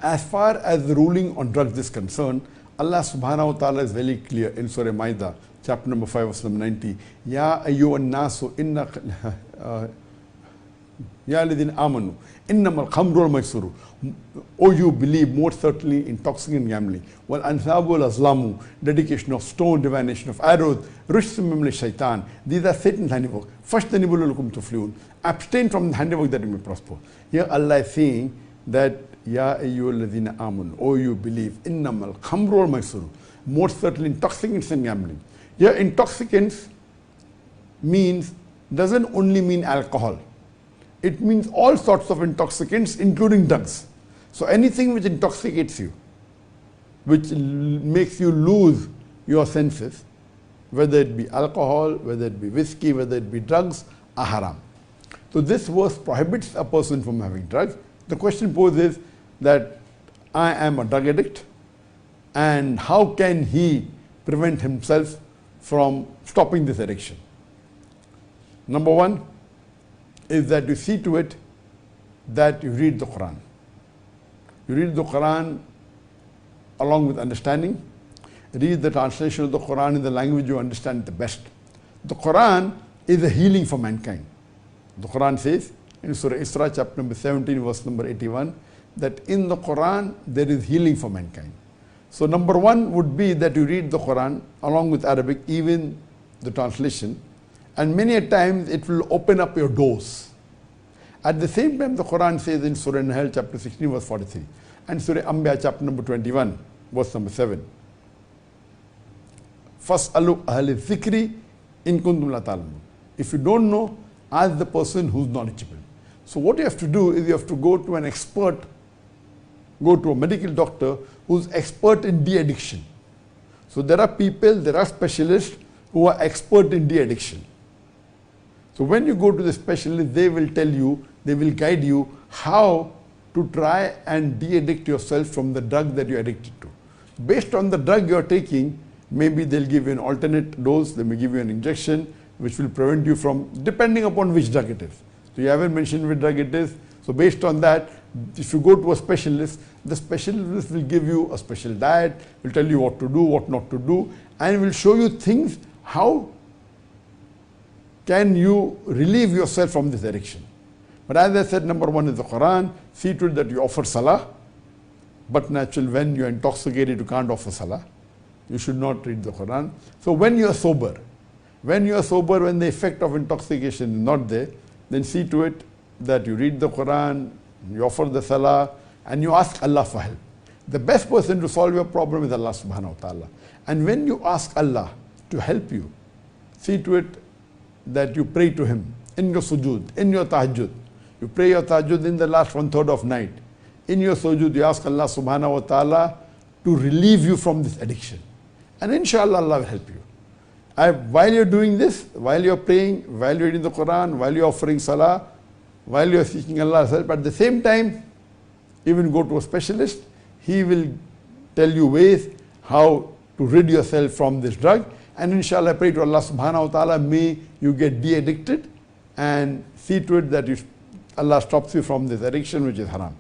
As far as the ruling on drugs is concerned, Allah subhanahu wa ta'ala is very clear in Surah Maida, chapter number 5, verse number 90. Ya ayyuhan nasu inna Ya alladhina amanu innamal khamru wal maisuru. O you believe, most certainly intoxicant gambling. Wal ansabu wal azlamu, dedication of stone, divination of arrows, rijsum min shaitan. These are Satan's handiwork. Fashtanibu lakum tuflihun. Abstain from the handiwork that you may prosper. Here Allah is saying that Ya ayyuhalladhina amanu, O you believe, innamal khamru wal maisuru. Most certainly intoxicants and gambling. Here intoxicants doesn't only mean alcohol. It means all sorts of intoxicants, including drugs. So anything which intoxicates you, which makes you lose your senses, whether it be alcohol, whether it be whiskey, whether it be drugs, are haram. So this verse prohibits a person from having drugs. The question posed is that I am a drug addict, and how can he prevent himself from stopping this addiction? Number one is that you see to it that you read the Quran. You read the Quran along with understanding. Read the translation of the Quran in the language you understand the best. The Quran is a healing for mankind. The Quran says in Surah Isra, chapter number 17, verse number 81, that in the Quran there is healing for mankind. So number one would be that you read the Quran along with Arabic, even the translation, and many a times it will open up your doors. At the same time, the Quran says in Surah Nahl, chapter 16, verse 43, and Surah Anbiya, chapter number 21, verse number 7, Fas'alu ahli dhikri in kuntum la ta'lamun. If you don't know, ask the person who's knowledgeable. So what you have to do is you have to go to an expert, go to a medical doctor who's expert in de-addiction. So there are people, there are specialists who are expert in de-addiction. So when you go to the specialist, they will tell you, they will guide you how to try and de-addict yourself from the drug that you're addicted to. Based on the drug you're taking, maybe they'll give you an alternate dose, they may give you an injection which will prevent you from, depending upon which drug it is. So you haven't mentioned which drug it is. So based on that, if you go to a specialist, the specialist will give you a special diet, will tell you what to do, what not to do, and will show you things how can you relieve yourself from this addiction. But as I said, number one is the Quran. See to it that you offer salah. But naturally, when you are intoxicated, you can't offer salah. You should not read the Quran. So when you are sober, when the effect of intoxication is not there, then see to it that you read the Quran, you offer the salah, and you ask Allah for help. The best person to solve your problem is Allah subhanahu wa ta'ala. And when you ask Allah to help you, see to it that you pray to Him in your sujood, in your tahajjud. You pray your tahajjud in the last 1/3 of night. In your sujood, you ask Allah subhanahu wa ta'ala to relieve you from this addiction. And inshallah, Allah will help you. While you're doing this, while you're praying, while you're reading the Quran, while you're offering salah, while you're seeking Allah's help, at the same time, even go to a specialist, he will tell you ways how to rid yourself from this drug. And inshallah, pray to Allah subhanahu wa ta'ala, may you get de-addicted and see to it that Allah stops you from this addiction which is haram.